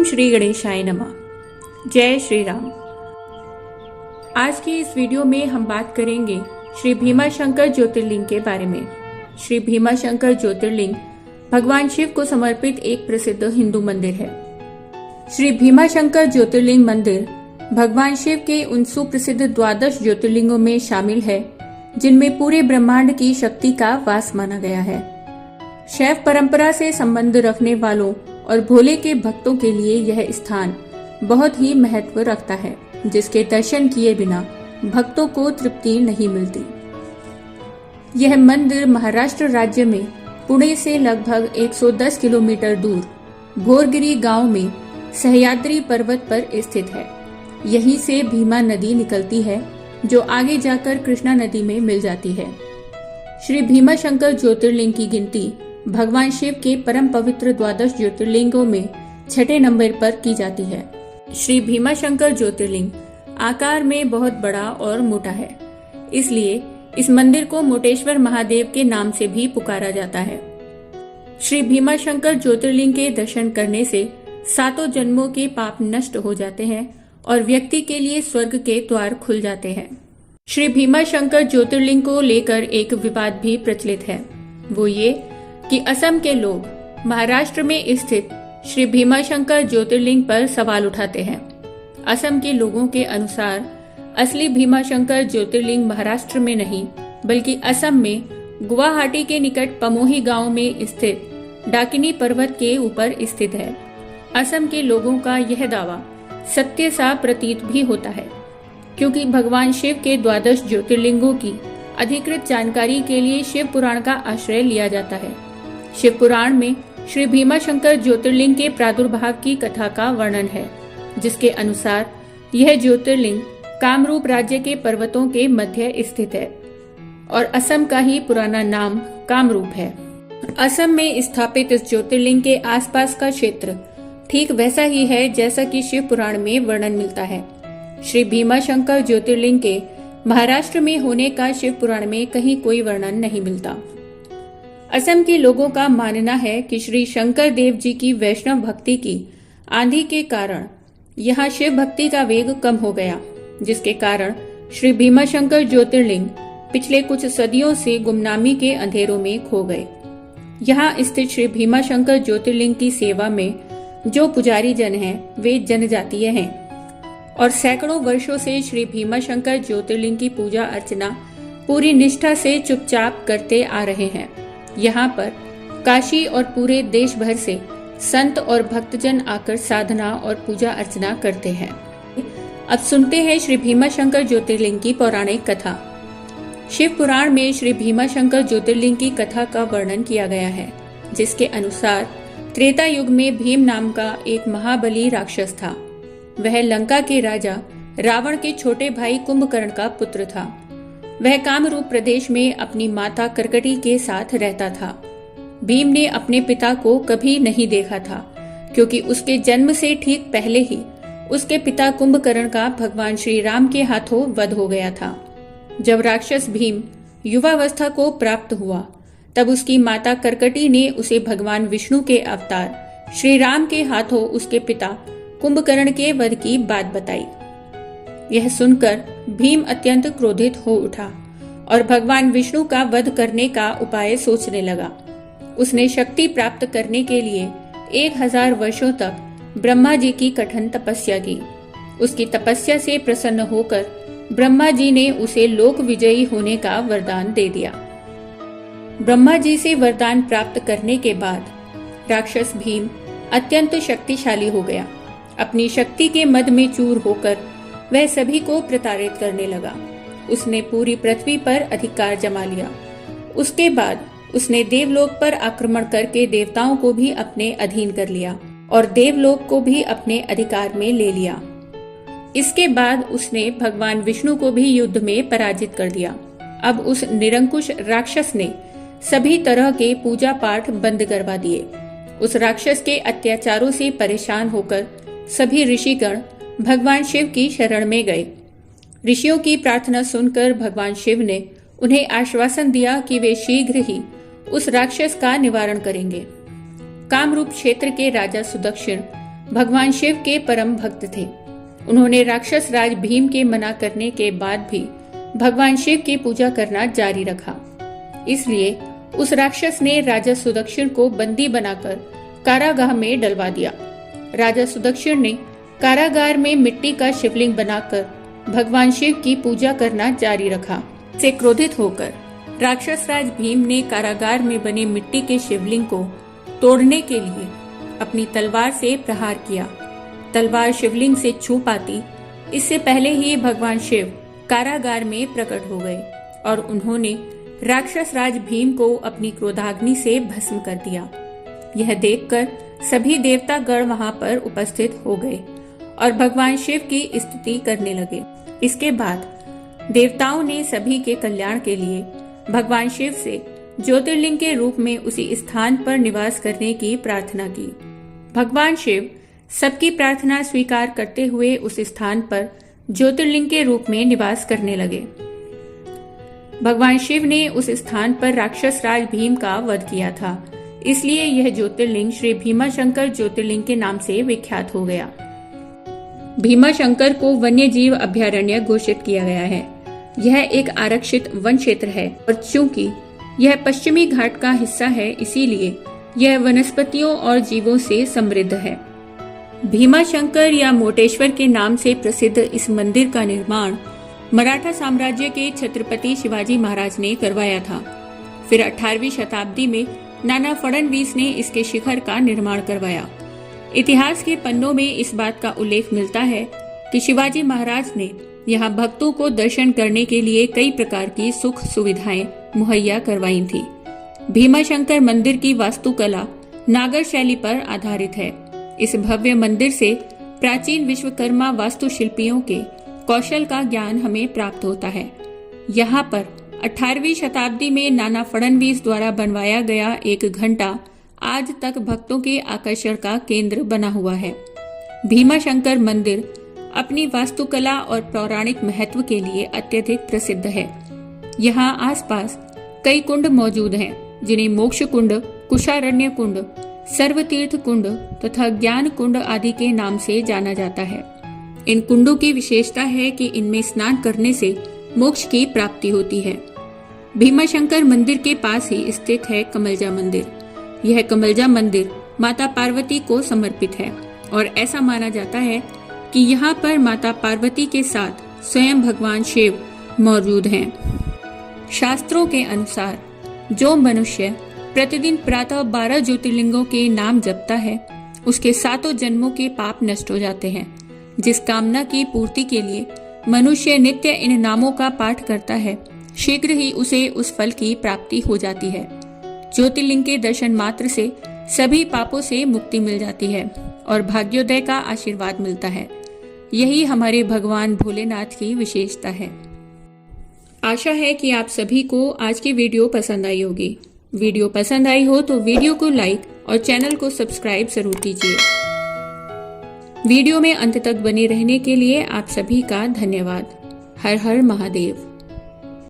ओम श्री गणेशाय नमः। जय श्री राम। आज की इस वीडियो में हम बात करेंगे श्री भीमाशंकर ज्योतिर्लिंग के बारे में। श्री भीमाशंकर ज्योतिर्लिंग भगवान शिव को समर्पित एक प्रसिद्ध हिंदू मंदिर है। श्री भीमाशंकर ज्योतिर्लिंग मंदिर भगवान शिव के उन सुप्रसिद्ध द्वादश ज्योतिर्लिंगों में शामिल है जिनमें पूरे ब्रह्मांड की शक्ति का वास माना गया है। शैव परंपरा से संबंध रखने वालों और भोले के भक्तों के लिए यह स्थान बहुत ही महत्व रखता है, जिसके दर्शन किए बिना भक्तों को तृप्ति नहीं मिलती। यह मंदिर महाराष्ट्र राज्य में पुणे से लगभग 110 किलोमीटर दूर भोरगिरी गांव में सह्याद्री पर्वत पर स्थित है। यहीं से भीमा नदी निकलती है जो आगे जाकर कृष्णा नदी में मिल जाती है। श्री भीमाशंकर ज्योतिर्लिंग की गिनती भगवान शिव के परम पवित्र द्वादश ज्योतिर्लिंगों में छठे नंबर पर की जाती है। श्री भीमाशंकर ज्योतिर्लिंग आकार में बहुत बड़ा और मोटा है, इसलिए इस मंदिर को मोटेश्वर महादेव के नाम से भी पुकारा जाता है। श्री भीमाशंकर ज्योतिर्लिंग के दर्शन करने से 7 जन्मों के पाप नष्ट हो जाते हैं और व्यक्ति के लिए स्वर्ग के द्वार खुल जाते हैं। श्री भीमाशंकर ज्योतिर्लिंग को लेकर एक विवाद भी प्रचलित है, वो ये कि असम के लोग महाराष्ट्र में स्थित श्री भीमाशंकर ज्योतिर्लिंग पर सवाल उठाते हैं। असम के लोगों के अनुसार असली भीमाशंकर ज्योतिर्लिंग महाराष्ट्र में नहीं बल्कि असम में गुवाहाटी के निकट पमोही गांव में स्थित डाकिनी पर्वत के ऊपर स्थित है। असम के लोगों का यह दावा सत्य सा प्रतीत भी होता है, क्योंकि भगवान शिव के द्वादश ज्योतिर्लिंगों की अधिकृत जानकारी के लिए शिव पुराण का आश्रय लिया जाता है। शिव पुराण में श्री भीमाशंकर ज्योतिर्लिंग के प्रादुर्भाव की कथा का वर्णन है, जिसके अनुसार यह ज्योतिर्लिंग कामरूप राज्य के पर्वतों के मध्य स्थित है और असम का ही पुराना नाम कामरूप है। असम में स्थापित इस ज्योतिर्लिंग के आसपास का क्षेत्र ठीक वैसा ही है जैसा कि शिव पुराण में वर्णन मिलता है। श्री भीमाशंकर ज्योतिर्लिंग के महाराष्ट्र में होने का शिव पुराण में कहीं कोई वर्णन नहीं मिलता। असम के लोगों का मानना है कि श्री शंकर देव जी की वैष्णव भक्ति की आंधी के कारण यहाँ शिव भक्ति का वेग कम हो गया, जिसके कारण श्री भीमाशंकर ज्योतिर्लिंग पिछले कुछ सदियों से गुमनामी के अंधेरों में खो गए। यहाँ स्थित श्री भीमाशंकर ज्योतिर्लिंग की सेवा में जो पुजारी जन हैं वे जनजातीय हैं और सैकड़ों वर्षों से श्री भीमाशंकर ज्योतिर्लिंग की पूजा अर्चना पूरी निष्ठा से चुपचाप करते आ रहे हैं। यहाँ पर काशी और पूरे देश भर से संत और भक्तजन आकर साधना और पूजा अर्चना करते हैं। अब सुनते हैं श्री भीमाशंकर ज्योतिर्लिंग की पौराणिक कथा। शिव पुराण में श्री भीमाशंकर ज्योतिर्लिंग की कथा का वर्णन किया गया है, जिसके अनुसार त्रेता युग में भीम नाम का एक महाबली राक्षस था। वह लंका के राजा रावण के छोटे भाई कुंभकर्ण का पुत्र था। वह कामरूप प्रदेश में अपनी माता कर्कटी के साथ रहता था। भीम ने अपने पिता को कभी नहीं देखा था, क्योंकि उसके जन्म से ठीक पहले ही उसके पिता कुंभकर्ण का भगवान श्री राम के हाथों वध हो गया था। जब राक्षस भीम युवावस्था को प्राप्त हुआ, तब उसकी माता कर्कटी ने उसे भगवान विष्णु के अवतार श्री राम के हाथों उसके पिता कुंभकर्ण के वध की बात बताई। यह सुनकर भीम अत्यंत क्रोधित हो उठा और भगवान विष्णु का वध करने का उपाय सोचने लगा। उसने शक्ति प्राप्त करने के लिए 1000 वर्षों तक ब्रह्मा जी की कठिन तपस्या की। उसकी तपस्या से प्रसन्न होकर ब्रह्मा जी ने उसे लोक विजयी होने का वरदान दे दिया। ब्रह्मा जी से वरदान प्राप्त करने के बाद राक्षस भीम अत्यंत शक्तिशाली हो गया। अपनी शक्ति के मद में चूर होकर वह सभी को प्रताड़ित करने लगा। उसने पूरी पृथ्वी पर अधिकार जमा लिया। उसके बाद उसने देवलोक पर आक्रमण करके देवताओं को भी अपने अधीन कर लिया और देवलोक को भी अपने अधिकार में ले लिया। इसके बाद उसने भगवान विष्णु को भी युद्ध में पराजित कर दिया। अब उस निरंकुश राक्षस ने सभी तरह के पूजा पाठ बंद करवा दिए। उस राक्षस के अत्याचारों से परेशान होकर सभी ऋषिगण भगवान शिव की शरण में गए। ऋषियों की प्रार्थना सुनकर भगवान शिव ने उन्हें आश्वासन दिया कि वे शीघ्र ही उस राक्षस का निवारण करेंगे। कामरूप क्षेत्र के राजा सुदक्षिण भगवान शिव के परम भक्त थे। उन्होंने राक्षस राज भीम के मना करने के बाद भी भगवान शिव की पूजा करना जारी रखा। इसलिए उस राक्षस ने राजा सुदक्षिण को बंदी बनाकर कारागाह में डलवा दिया। राजा सुदक्षिण ने कारागार में मिट्टी का शिवलिंग बनाकर भगवान शिव की पूजा करना जारी रखा। से क्रोधित होकर राक्षस राज भीम ने कारागार में बने मिट्टी के शिवलिंग को तोड़ने के लिए अपनी तलवार से प्रहार किया। तलवार शिवलिंग से छू पाती इससे पहले ही भगवान शिव कारागार में प्रकट हो गए और उन्होंने राक्षस राज भीम को अपनी क्रोधाग्नि से भस्म कर दिया। यह देखकर सभी देवतागण वहां पर उपस्थित हो गए और भगवान शिव की स्तुति करने लगे। इसके बाद देवताओं ने सभी के कल्याण के लिए भगवान शिव से ज्योतिर्लिंग के रूप में उसी स्थान पर निवास करने की प्रार्थना की। भगवान शिव सबकी प्रार्थना स्वीकार करते हुए उस स्थान पर ज्योतिर्लिंग के रूप में निवास करने लगे। भगवान शिव ने उस स्थान पर राक्षस राज भीम का वध किया था, इसलिए यह ज्योतिर्लिंग श्री भीमाशंकर ज्योतिर्लिंग के नाम से विख्यात हो गया। भीमाशंकर को वन्य जीव अभयारण्य घोषित किया गया है। यह एक आरक्षित वन क्षेत्र है और चूंकि यह पश्चिमी घाट का हिस्सा है, इसीलिए यह वनस्पतियों और जीवों से समृद्ध है। भीमाशंकर या मोटेश्वर के नाम से प्रसिद्ध इस मंदिर का निर्माण मराठा साम्राज्य के छत्रपति शिवाजी महाराज ने करवाया था। फिर 18वीं शताब्दी में नाना फडणवीस ने इसके शिखर का निर्माण करवाया। इतिहास के पन्नों में इस बात का उल्लेख मिलता है कि शिवाजी महाराज ने यहाँ भक्तों को दर्शन करने के लिए कई प्रकार की सुख सुविधाएं मुहैया करवाई थी। भीमाशंकर मंदिर की वास्तुकला नागर शैली पर आधारित है। इस भव्य मंदिर से प्राचीन विश्वकर्मा वास्तुशिल्पियों के कौशल का ज्ञान हमें प्राप्त होता है। यहाँ पर 18वीं शताब्दी में नाना फडणवीस द्वारा बनवाया गया एक घंटा आज तक भक्तों के आकर्षण का केंद्र बना हुआ है। भीमाशंकर मंदिर अपनी वास्तुकला और पौराणिक महत्व के लिए अत्यधिक प्रसिद्ध है। यहाँ आसपास कई कुंड मौजूद हैं, जिन्हें मोक्ष कुंड, कुशारण्य कुंड, सर्वतीर्थ कुंड तथा ज्ञान कुंड आदि के नाम से जाना जाता है। इन कुंडों की विशेषता है कि इनमें स्नान करने से मोक्ष की प्राप्ति होती है। भीमाशंकर मंदिर के पास ही स्थित है कमलजा मंदिर। यह कमलजा मंदिर माता पार्वती को समर्पित है और ऐसा माना जाता है कि यहाँ पर माता पार्वती के साथ स्वयं भगवान शिव मौजूद हैं। शास्त्रों के अनुसार जो मनुष्य प्रतिदिन प्रातः 12 ज्योतिर्लिंगों के नाम जपता है, उसके 7 जन्मों के पाप नष्ट हो जाते हैं। जिस कामना की पूर्ति के लिए मनुष्य नित्य इन नामों का पाठ करता है, शीघ्र ही उसे उस फल की प्राप्ति हो जाती है। ज्योतिर्लिंग के दर्शन मात्र से सभी पापों से मुक्ति मिल जाती है और भाग्योदय का आशीर्वाद मिलता है। यही हमारे भगवान भोलेनाथ की विशेषता है। आशा है कि आप सभी को आज की वीडियो पसंद आई होगी। वीडियो पसंद आई हो तो वीडियो को लाइक और चैनल को सब्सक्राइब जरूर कीजिए। वीडियो में अंत तक बने रहने के लिए आप सभी का धन्यवाद। हर हर महादेव।